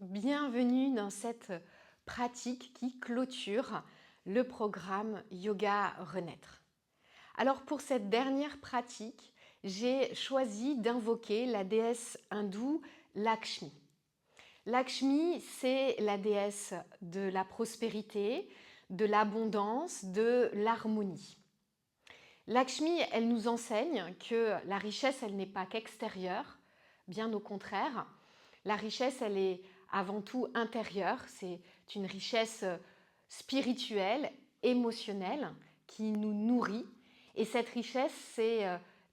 bienvenue dans cette pratique qui clôture le programme Yoga Renaître. Alors pour cette dernière pratique, j'ai choisi d'invoquer la déesse hindoue Lakshmi. Lakshmi, c'est la déesse de la prospérité, de l'abondance, de l'harmonie. Lakshmi, elle nous enseigne que la richesse, elle n'est pas qu'extérieure, bien au contraire. La richesse, elle est avant tout intérieure, c'est une richesse spirituelle, émotionnelle, qui nous nourrit. Et cette richesse, c'est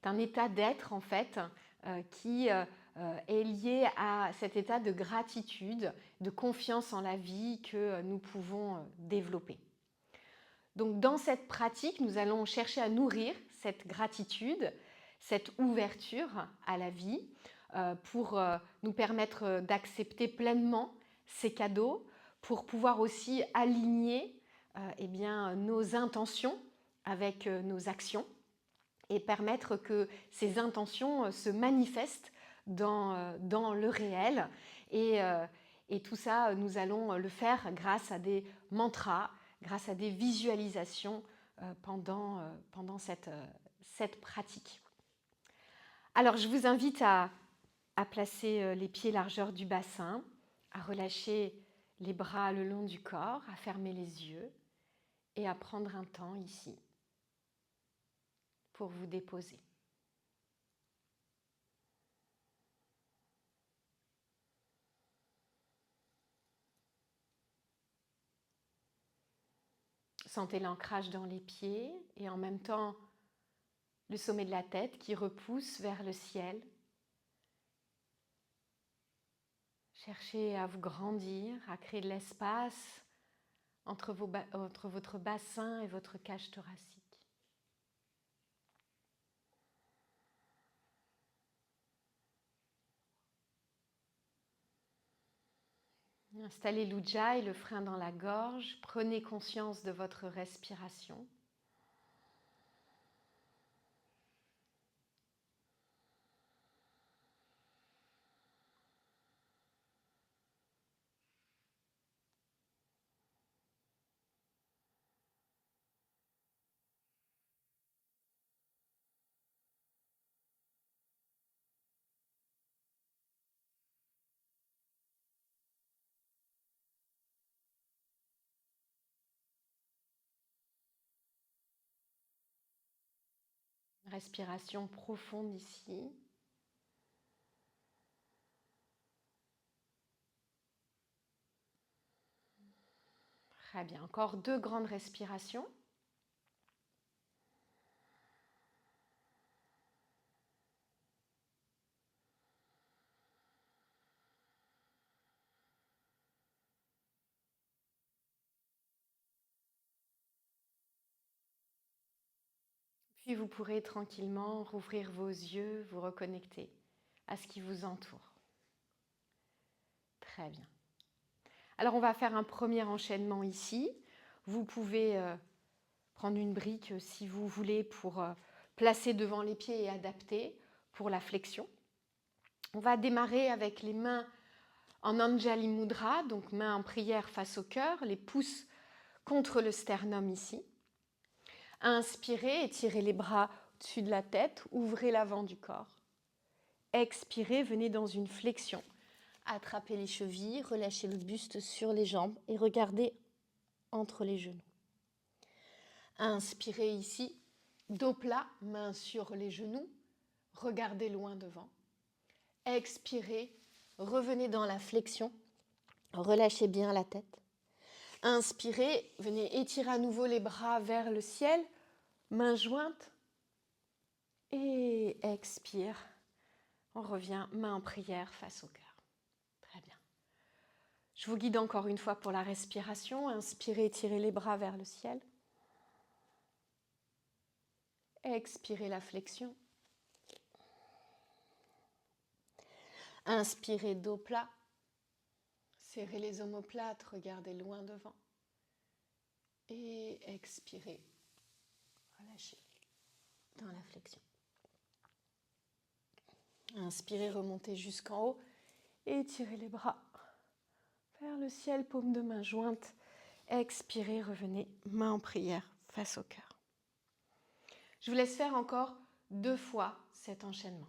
un état d'être, en fait, qui est lié à cet état de gratitude, de confiance en la vie que nous pouvons développer. Donc dans cette pratique, nous allons chercher à nourrir cette gratitude, cette ouverture à la vie pour nous permettre d'accepter pleinement ces cadeaux, pour pouvoir aussi aligner nos intentions avec nos actions et permettre que ces intentions se manifestent dans le réel. Et tout ça, nous allons le faire grâce à des mantras, grâce à des visualisations pendant cette pratique. Alors, je vous invite à placer les pieds largeur du bassin, à relâcher les bras le long du corps, à fermer les yeux et à prendre un temps ici pour vous déposer. Sentez l'ancrage dans les pieds et en même temps le sommet de la tête qui repousse vers le ciel. Cherchez à vous grandir, à créer de l'espace entre votre bassin et votre cage thoracique. Installez l'Ujjayi, le frein dans la gorge. Prenez conscience de votre respiration. Respiration profonde ici. Très bien. Encore 2 grandes respirations. Puis vous pourrez tranquillement rouvrir vos yeux, vous reconnecter à ce qui vous entoure. Très bien. Alors on va faire un premier enchaînement ici. Vous pouvez prendre une brique si vous voulez pour placer devant les pieds et adapter pour la flexion. On va démarrer avec les mains en Anjali Mudra, donc mains en prière face au cœur, les pouces contre le sternum ici. Inspirez, étirez les bras au-dessus de la tête, ouvrez l'avant du corps. Expirez, venez dans une flexion. Attrapez les chevilles, relâchez le buste sur les jambes et regardez entre les genoux. Inspirez ici, dos plat, mains sur les genoux, regardez loin devant. Expirez, revenez dans la flexion, relâchez bien la tête. Inspirez, venez étirer à nouveau les bras vers le ciel, mains jointes. Et expire, on revient main en prière face au cœur. Très bien. Je vous guide encore une fois pour la respiration. Inspirez, étirez les bras vers le ciel. Expirez la flexion. Inspirez, dos plat. Serrez les omoplates, regardez loin devant. Et expirez. Relâchez dans la flexion. Inspirez, remontez jusqu'en haut. Et étirez les bras. vers le ciel, paume de main jointe. Expirez, revenez, main en prière face au cœur. Je vous laisse faire encore 2 fois cet enchaînement.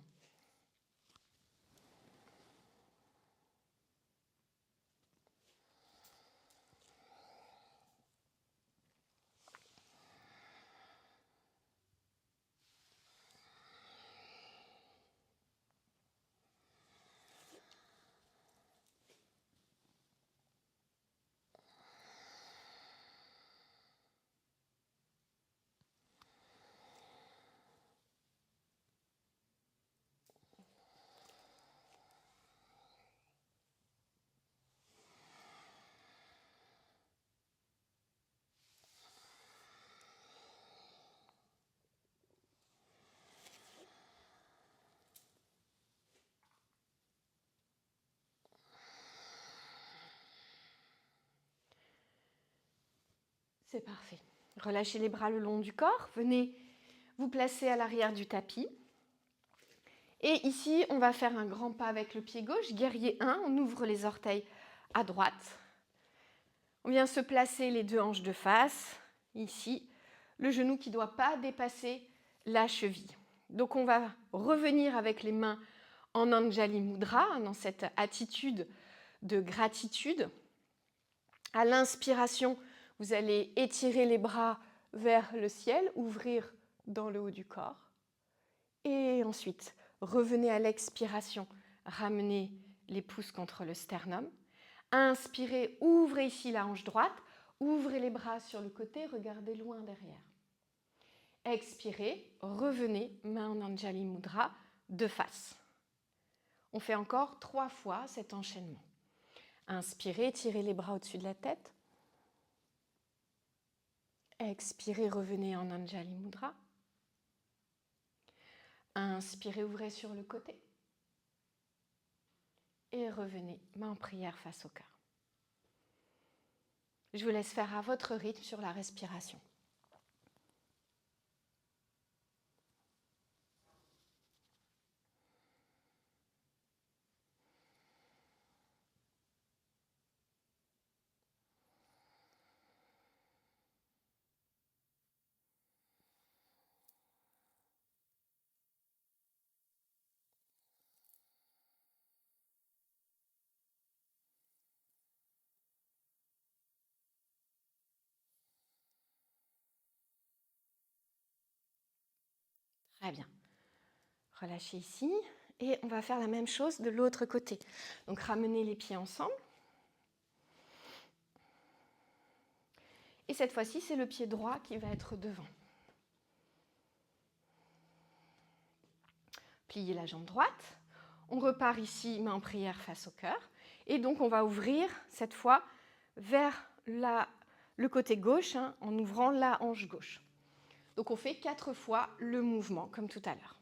C'est parfait. Relâchez les bras le long du corps. Venez vous placer à l'arrière du tapis. Et ici, on va faire un grand pas avec le pied gauche. Guerrier 1, on ouvre les orteils à droite. On vient se placer les 2 hanches de face. Ici, le genou qui ne doit pas dépasser la cheville. Donc, on va revenir avec les mains en Anjali Mudra, dans cette attitude de gratitude. À l'inspiration, vous allez étirer les bras vers le ciel, ouvrir dans le haut du corps. Et ensuite, revenez à l'expiration, ramenez les pouces contre le sternum. Inspirez, ouvrez ici la hanche droite, ouvrez les bras sur le côté, regardez loin derrière. Expirez, revenez, main en Anjali Mudra, de face. On fait encore 3 fois cet enchaînement. Inspirez, tirez les bras au-dessus de la tête. Expirez, revenez en Anjali Mudra. Inspirez, ouvrez sur le côté. Et revenez, main en prière face au cœur. Je vous laisse faire à votre rythme sur la respiration. Très bien. Relâchez ici et on va faire la même chose de l'autre côté. Donc ramenez les pieds ensemble. Et cette fois-ci, c'est le pied droit qui va être devant. Pliez la jambe droite. On repart ici, main en prière face au cœur. Et donc on va ouvrir cette fois vers le côté gauche, en ouvrant la hanche gauche. Donc on fait 4 fois le mouvement, comme tout à l'heure.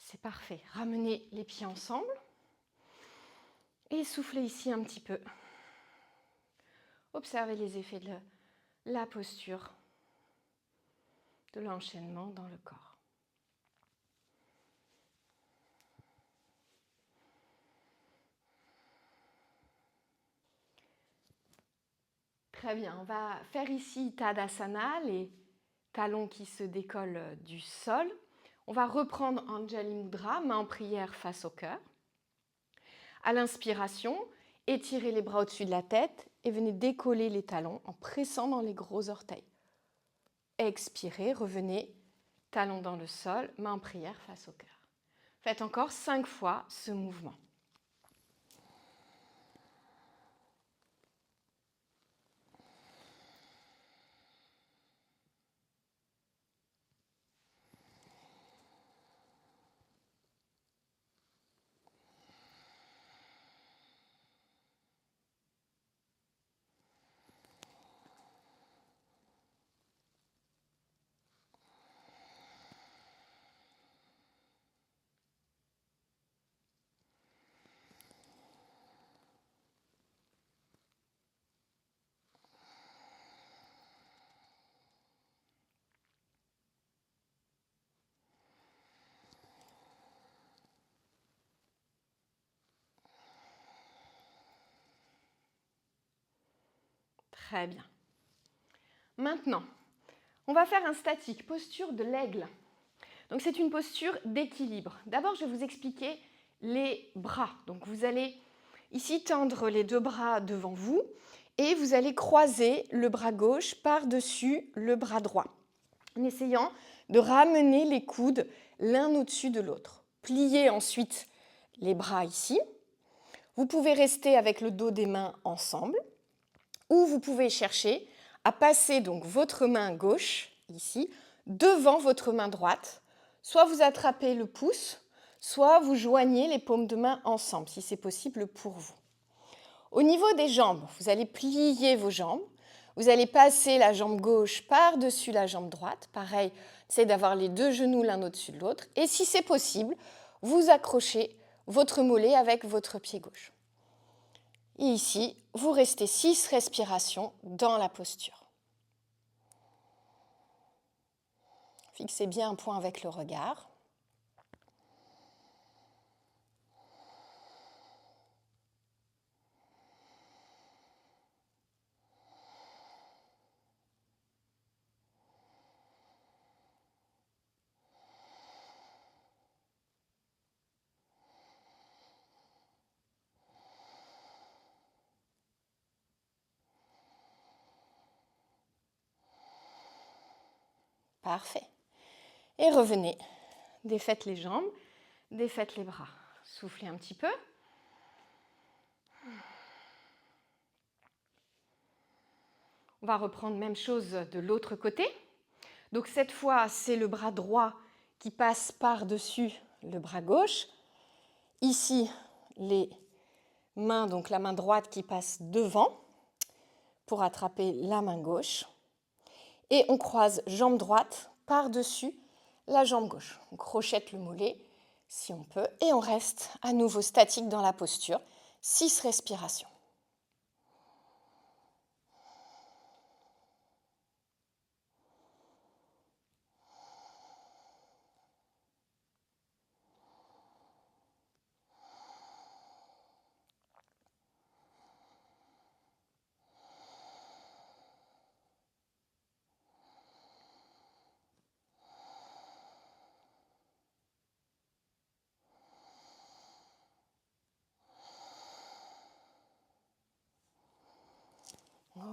C'est parfait. Ramenez les pieds ensemble. Et soufflez ici un petit peu. Observez les effets de la posture, de l'enchaînement dans le corps. Très bien, on va faire ici Tadasana, les talons qui se décollent du sol. On va reprendre Anjali Mudra, main en prière face au cœur. À l'inspiration, étirez les bras au-dessus de la tête et venez décoller les talons en pressant dans les gros orteils. Expirez, revenez, talons dans le sol, main en prière face au cœur. Faites encore 5 fois ce mouvement. Très bien. Maintenant, on va faire un statique, posture de l'aigle. Donc c'est une posture d'équilibre. D'abord, je vais vous expliquer les bras. Donc vous allez ici tendre les 2 bras devant vous et vous allez croiser le bras gauche par-dessus le bras droit en essayant de ramener les coudes l'un au-dessus de l'autre. Pliez ensuite les bras ici. Vous pouvez rester avec le dos des mains ensemble ou vous pouvez chercher à passer donc votre main gauche ici devant votre main droite. Soit vous attrapez le pouce, soit vous joignez les paumes de main ensemble, si c'est possible pour vous. Au niveau des jambes, vous allez plier vos jambes. Vous allez passer la jambe gauche par-dessus la jambe droite. Pareil, c'est d'avoir les 2 genoux l'un au-dessus de l'autre. Et si c'est possible, vous accrochez votre mollet avec votre pied gauche. Et ici, vous restez 6 respirations dans la posture. Fixez bien un point avec le regard. Parfait. Et revenez. Défaites les jambes, défaites les bras. Soufflez un petit peu. On va reprendre même chose de l'autre côté. Donc cette fois, c'est le bras droit qui passe par-dessus le bras gauche. Ici, les mains, donc la main droite qui passe devant pour attraper la main gauche. Et on croise jambe droite par-dessus la jambe gauche. On crochette le mollet si on peut et on reste à nouveau statique dans la posture. 6 respirations.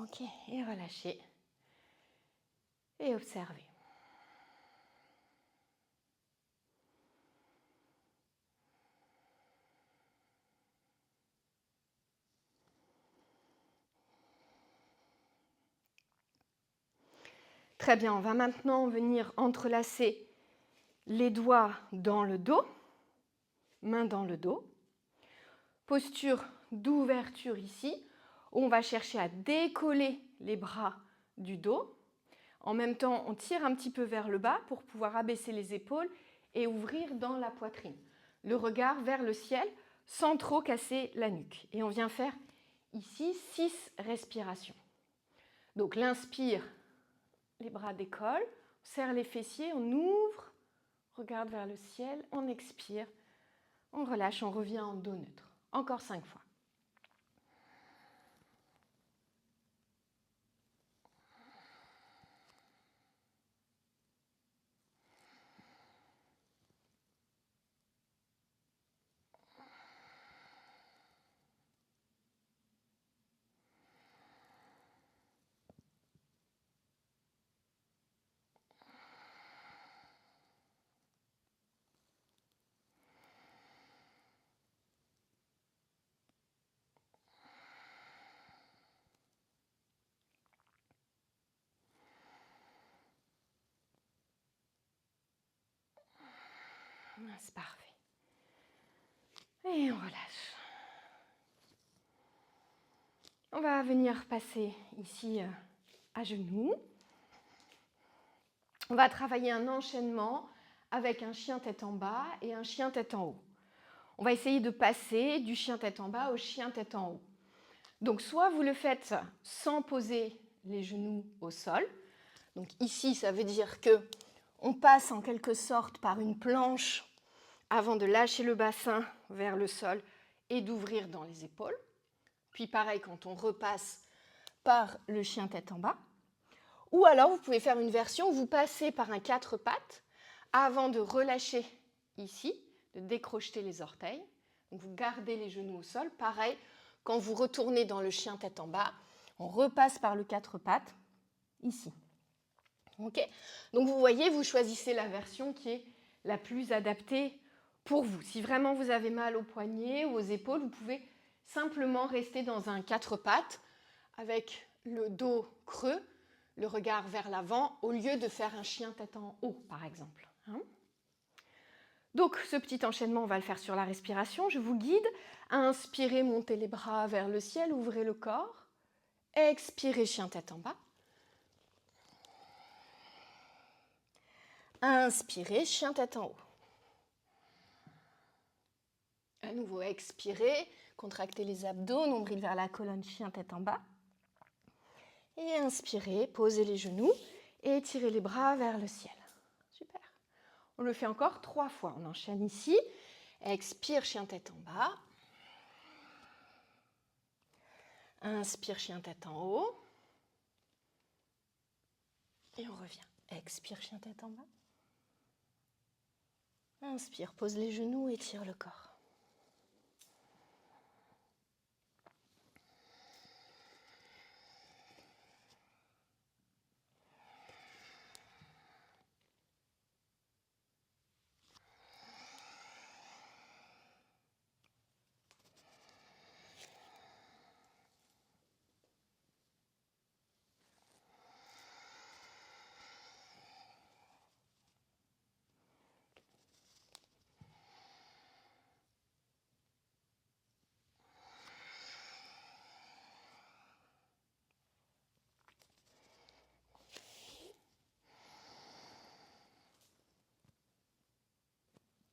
Ok, et relâchez. Et observez. Très bien, on va maintenant venir entrelacer les doigts dans le dos, main dans le dos. Posture d'ouverture ici, où on va chercher à décoller les bras du dos. En même temps, on tire un petit peu vers le bas pour pouvoir abaisser les épaules et ouvrir dans la poitrine. Le regard vers le ciel sans trop casser la nuque. Et on vient faire ici 6 respirations. Donc l'inspire, les bras décollent, on serre les fessiers, on ouvre, regarde vers le ciel, on expire, on relâche, on revient en dos neutre. Encore 5 fois. C'est parfait. Et on relâche. On va venir passer ici à genoux. On va travailler un enchaînement avec un chien tête en bas et un chien tête en haut. On va essayer de passer du chien tête en bas au chien tête en haut. Donc soit vous le faites sans poser les genoux au sol. Donc ici, ça veut dire que on passe en quelque sorte par une planche avant de lâcher le bassin vers le sol et d'ouvrir dans les épaules. Puis pareil quand on repasse par le chien tête en bas. Ou alors vous pouvez faire une version où vous passez par un 4 pattes avant de relâcher ici, de décrocheter les orteils. Donc vous gardez les genoux au sol. Pareil, quand vous retournez dans le chien tête en bas, on repasse par le 4 pattes ici. Okay. Donc vous voyez, vous choisissez la version qui est la plus adaptée pour vous. Si vraiment vous avez mal aux poignets ou aux épaules, vous pouvez simplement rester dans un 4 pattes avec le dos creux, le regard vers l'avant, au lieu de faire un chien tête en haut, par exemple. Donc ce petit enchaînement, on va le faire sur la respiration. Je vous guide à inspirer, montez les bras vers le ciel, ouvrez le corps. Expirez, chien tête en bas. Inspirez, chien tête en haut. À nouveau, expirez, contractez les abdos, nombril vers la colonne, chien tête en bas. Et inspirez, posez les genoux et étirez les bras vers le ciel. Super. On le fait encore 3 fois. On enchaîne ici. Expire, chien tête en bas. Inspire, chien tête en haut. Et on revient. Expire, chien tête en bas. Inspire, pose les genoux, étire le corps.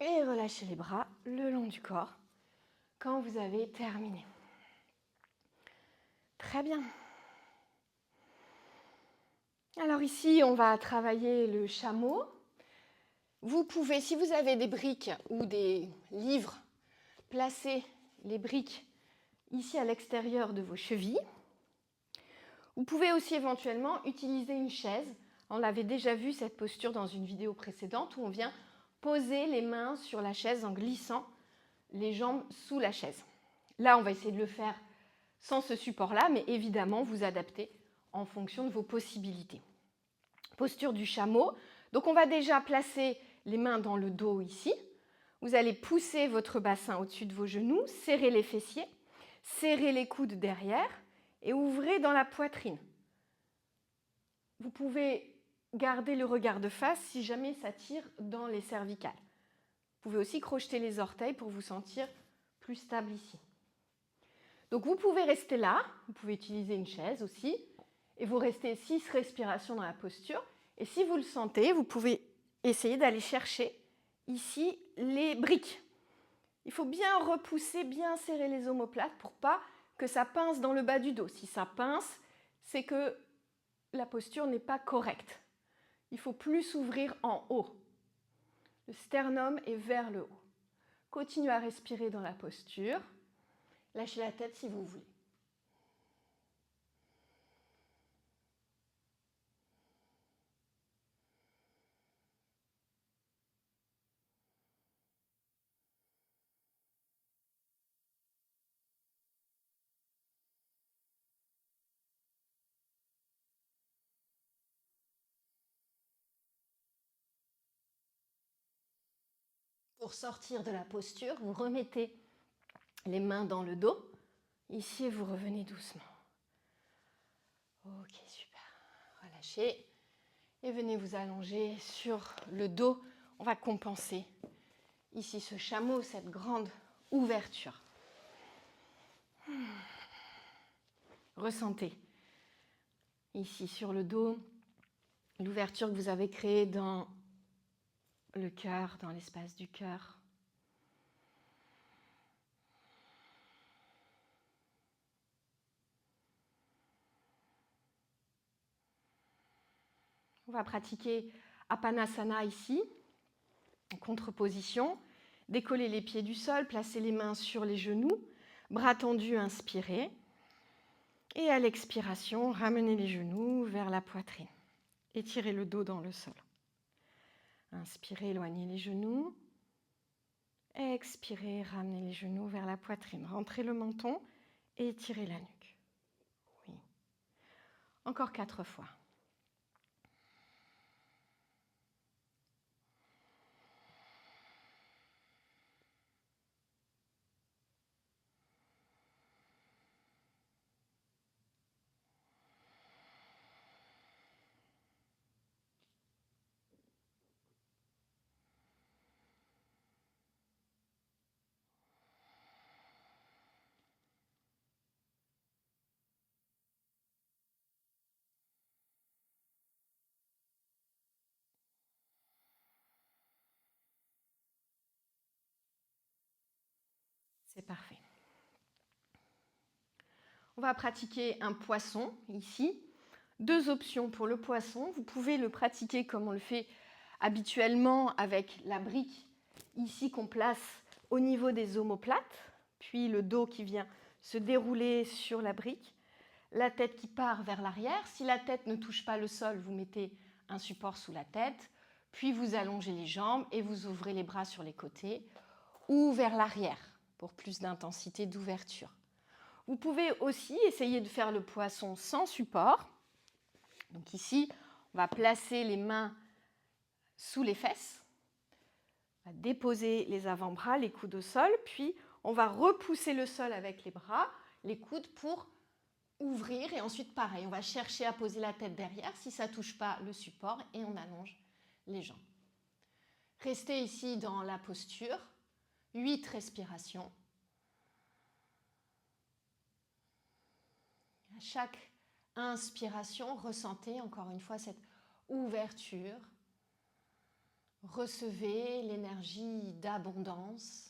Et relâchez les bras le long du corps quand vous avez terminé. Très bien. Alors ici, on va travailler le chameau. Vous pouvez, si vous avez des briques ou des livres, placer les briques ici à l'extérieur de vos chevilles. Vous pouvez aussi éventuellement utiliser une chaise. On avait déjà vu cette posture dans une vidéo précédente où on vient poser les mains sur la chaise en glissant les jambes sous la chaise. Là, on va essayer de le faire sans ce support-là, mais évidemment, vous adaptez en fonction de vos possibilités. Posture du chameau. Donc, on va déjà placer les mains dans le dos ici. Vous allez pousser votre bassin au-dessus de vos genoux, serrer les fessiers, serrer les coudes derrière et ouvrez dans la poitrine. Vous pouvez garder le regard de face si jamais ça tire dans les cervicales. Vous pouvez aussi crocheter les orteils pour vous sentir plus stable ici. Donc vous pouvez rester là, vous pouvez utiliser une chaise aussi, et vous restez 6 respirations dans la posture. Et si vous le sentez, vous pouvez essayer d'aller chercher ici les briques. Il faut bien repousser, bien serrer les omoplates pour pas que ça pince dans le bas du dos. Si ça pince, c'est que la posture n'est pas correcte. Il faut plus s'ouvrir en haut. Le sternum est vers le haut. Continuez à respirer dans la posture. Lâchez la tête si vous voulez. Pour sortir de la posture, vous remettez les mains dans le dos. Ici, vous revenez doucement. Ok, super. Relâchez. Et venez vous allonger sur le dos. On va compenser ici ce chameau, cette grande ouverture. Ressentez ici sur le dos l'ouverture que vous avez créée dans le cœur, dans l'espace du cœur. On va pratiquer Apanasana ici, en contreposition. Décoller les pieds du sol, placer les mains sur les genoux, bras tendus, inspirez. Et à l'expiration, ramenez les genoux vers la poitrine. Étirez le dos dans le sol. Inspirez, éloignez les genoux. Expirez, ramenez les genoux vers la poitrine. Rentrez le menton et étirez la nuque. Oui. Encore 4 fois. C'est parfait. On va pratiquer un poisson ici. 2 options pour le poisson. Vous pouvez le pratiquer comme on le fait habituellement avec la brique ici qu'on place au niveau des omoplates, puis le dos qui vient se dérouler sur la brique, la tête qui part vers l'arrière. Si la tête ne touche pas le sol, vous mettez un support sous la tête, puis vous allongez les jambes et vous ouvrez les bras sur les côtés ou vers l'arrière pour plus d'intensité d'ouverture. Vous pouvez aussi essayer de faire le poisson sans support. Donc ici, on va placer les mains sous les fesses, on va déposer les avant-bras, les coudes au sol, puis on va repousser le sol avec les bras, les coudes pour ouvrir et ensuite pareil, on va chercher à poser la tête derrière si ça ne touche pas le support et on allonge les jambes. Restez ici dans la posture, 8 respirations. À chaque inspiration, ressentez encore une fois cette ouverture. Recevez l'énergie d'abondance.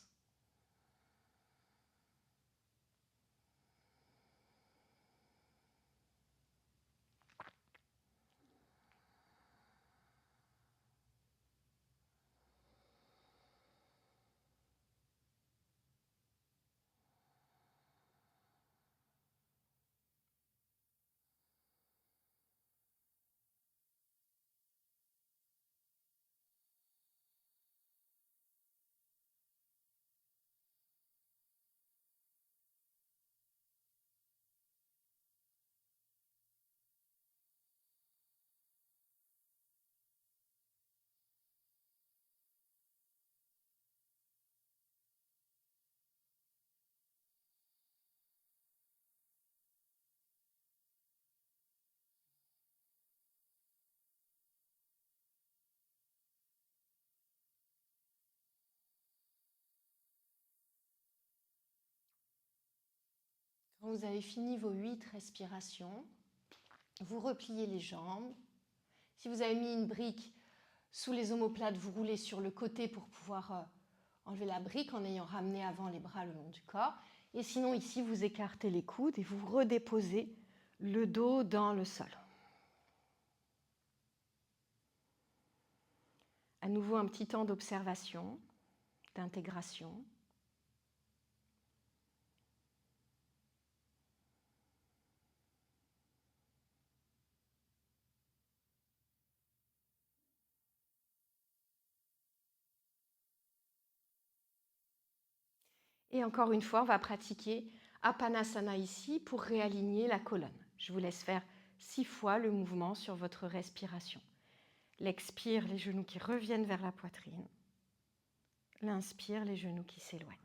Quand vous avez fini vos 8 respirations, vous repliez les jambes. Si vous avez mis une brique sous les omoplates, vous roulez sur le côté pour pouvoir enlever la brique en ayant ramené avant les bras le long du corps. Et sinon, ici, vous écartez les coudes et vous redéposez le dos dans le sol. À nouveau, un petit temps d'observation, d'intégration. Et encore une fois, on va pratiquer Apanasana ici pour réaligner la colonne. Je vous laisse faire 6 fois le mouvement sur votre respiration. L'expire, les genoux qui reviennent vers la poitrine. L'inspire, les genoux qui s'éloignent.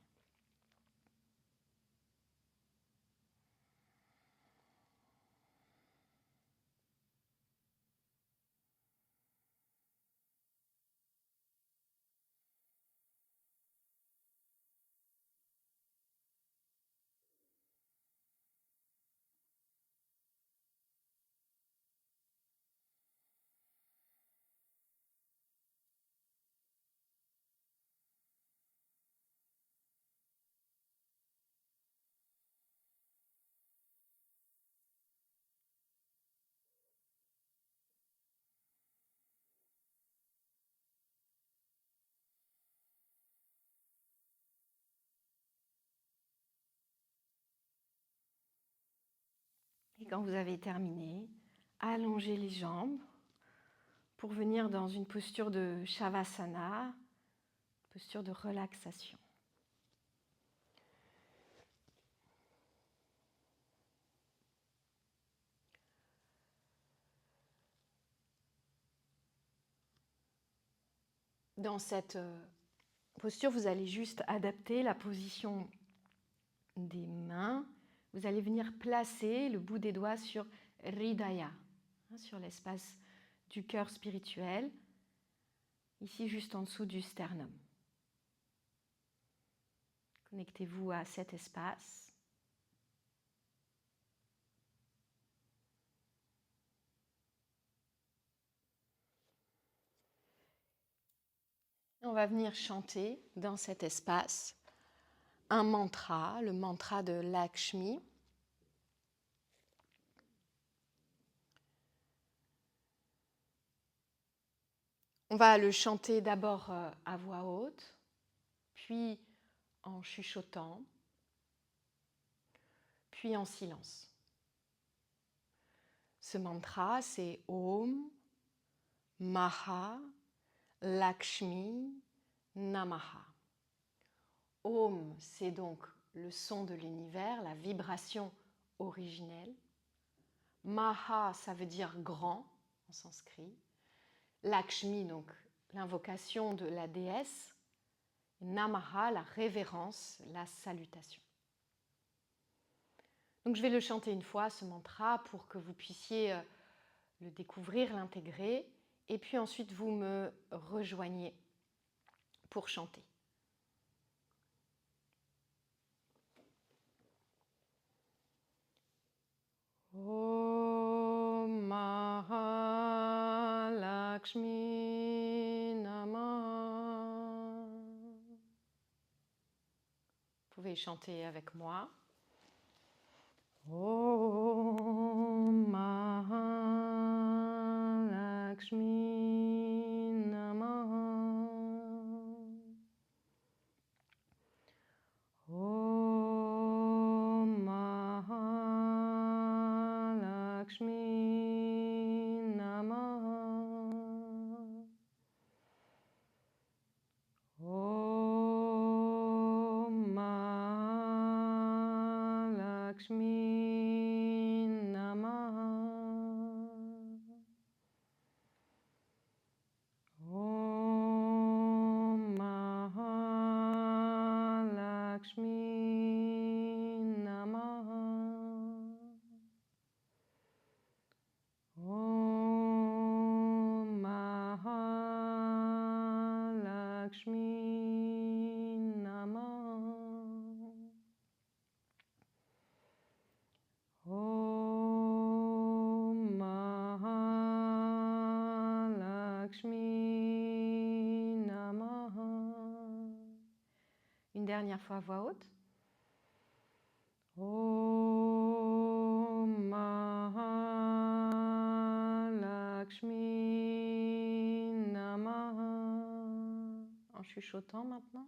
Et quand vous avez terminé, allongez les jambes pour venir dans une posture de Shavasana, posture de relaxation. Dans cette posture, vous allez juste adapter la position des mains. Vous allez venir placer le bout des doigts sur Hridaya, sur l'espace du cœur spirituel, ici juste en dessous du sternum. Connectez-vous à cet espace. On va venir chanter dans cet espace un mantra, le mantra de Lakshmi. On va le chanter d'abord à voix haute, puis en chuchotant, puis en silence. Ce mantra, c'est Om Maha Lakshmi Namaha. Om, c'est donc le son de l'univers, la vibration originelle. Maha, ça veut dire grand en sanskrit. Lakshmi, donc l'invocation de la déesse. Namaha, la révérence, la salutation. Donc je vais le chanter une fois, ce mantra, pour que vous puissiez le découvrir, l'intégrer, et puis ensuite vous me rejoignez pour chanter. Om Maha Lakshmi Namaha. Vous pouvez chanter avec moi. Om Maha Lakshmi Namaha. Om Maha Lakshmi Namaha. Om Maha Lakshmi Namaha. Om Maha Lakshmi Namaha. Om Maha Lakshmi Namaha. Om Maha Lakshmi Namaha. Une dernière fois à voix haute. Om Maha Lakshmi Namaha. En chuchotant maintenant.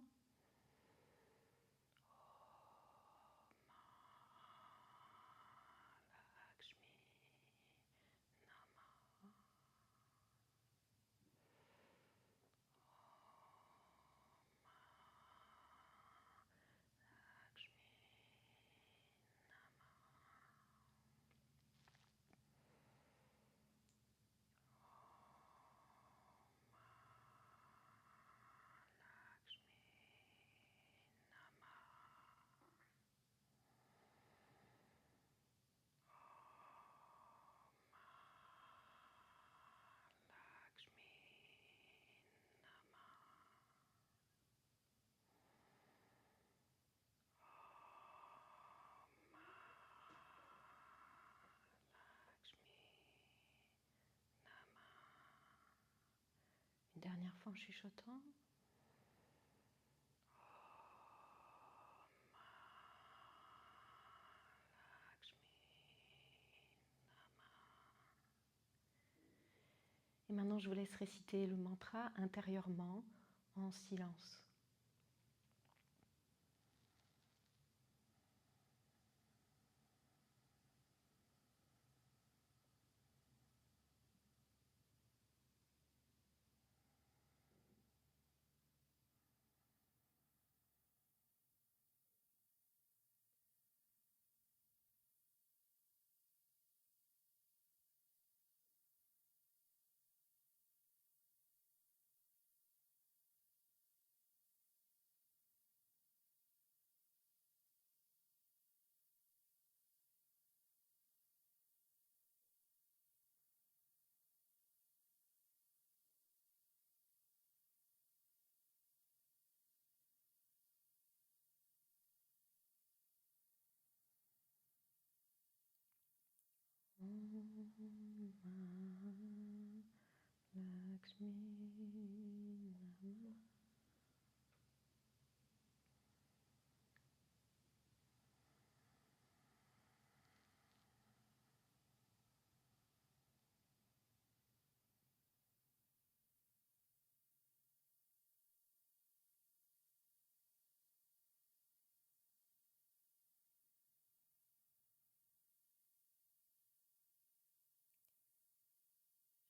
Une dernière fois en chuchotant. Et maintenant, je vous laisse réciter le mantra intérieurement en silence.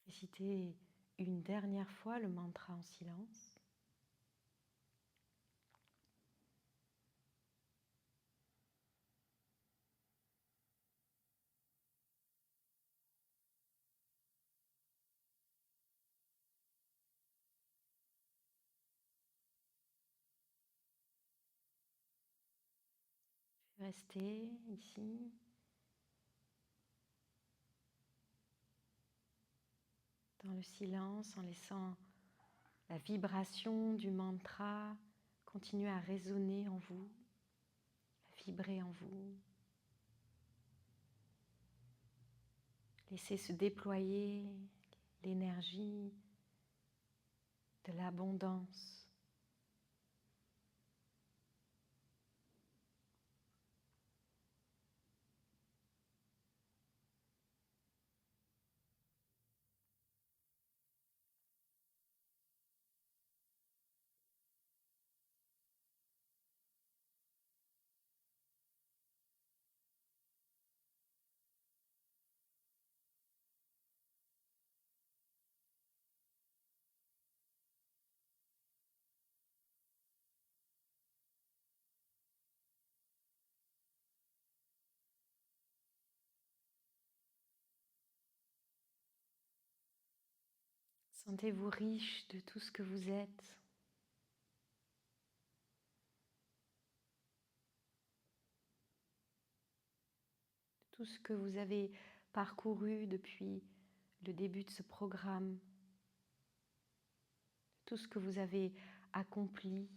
Récitez une dernière fois le mantra en silence. Restez ici. Dans le silence, en laissant la vibration du mantra continuer à résonner en vous, à vibrer en vous. Laissez se déployer l'énergie de l'abondance. Sentez-vous riche de tout ce que vous êtes. Tout ce que vous avez parcouru depuis le début de ce programme, tout ce que vous avez accompli.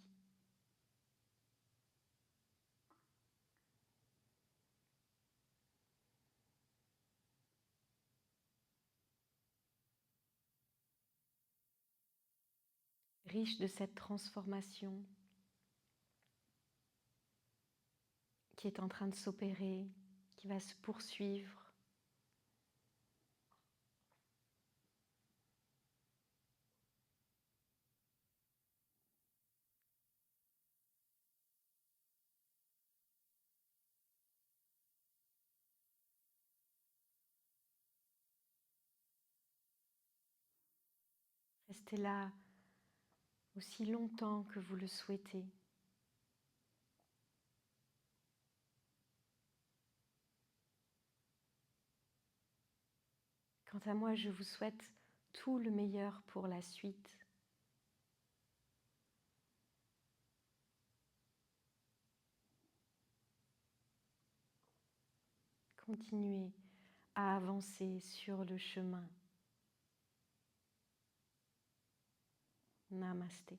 Riche de cette transformation qui est en train de s'opérer, qui va se poursuivre. Restez là aussi longtemps que vous le souhaitez. Quant à moi, je vous souhaite tout le meilleur pour la suite. Continuez à avancer sur le chemin. Namasté.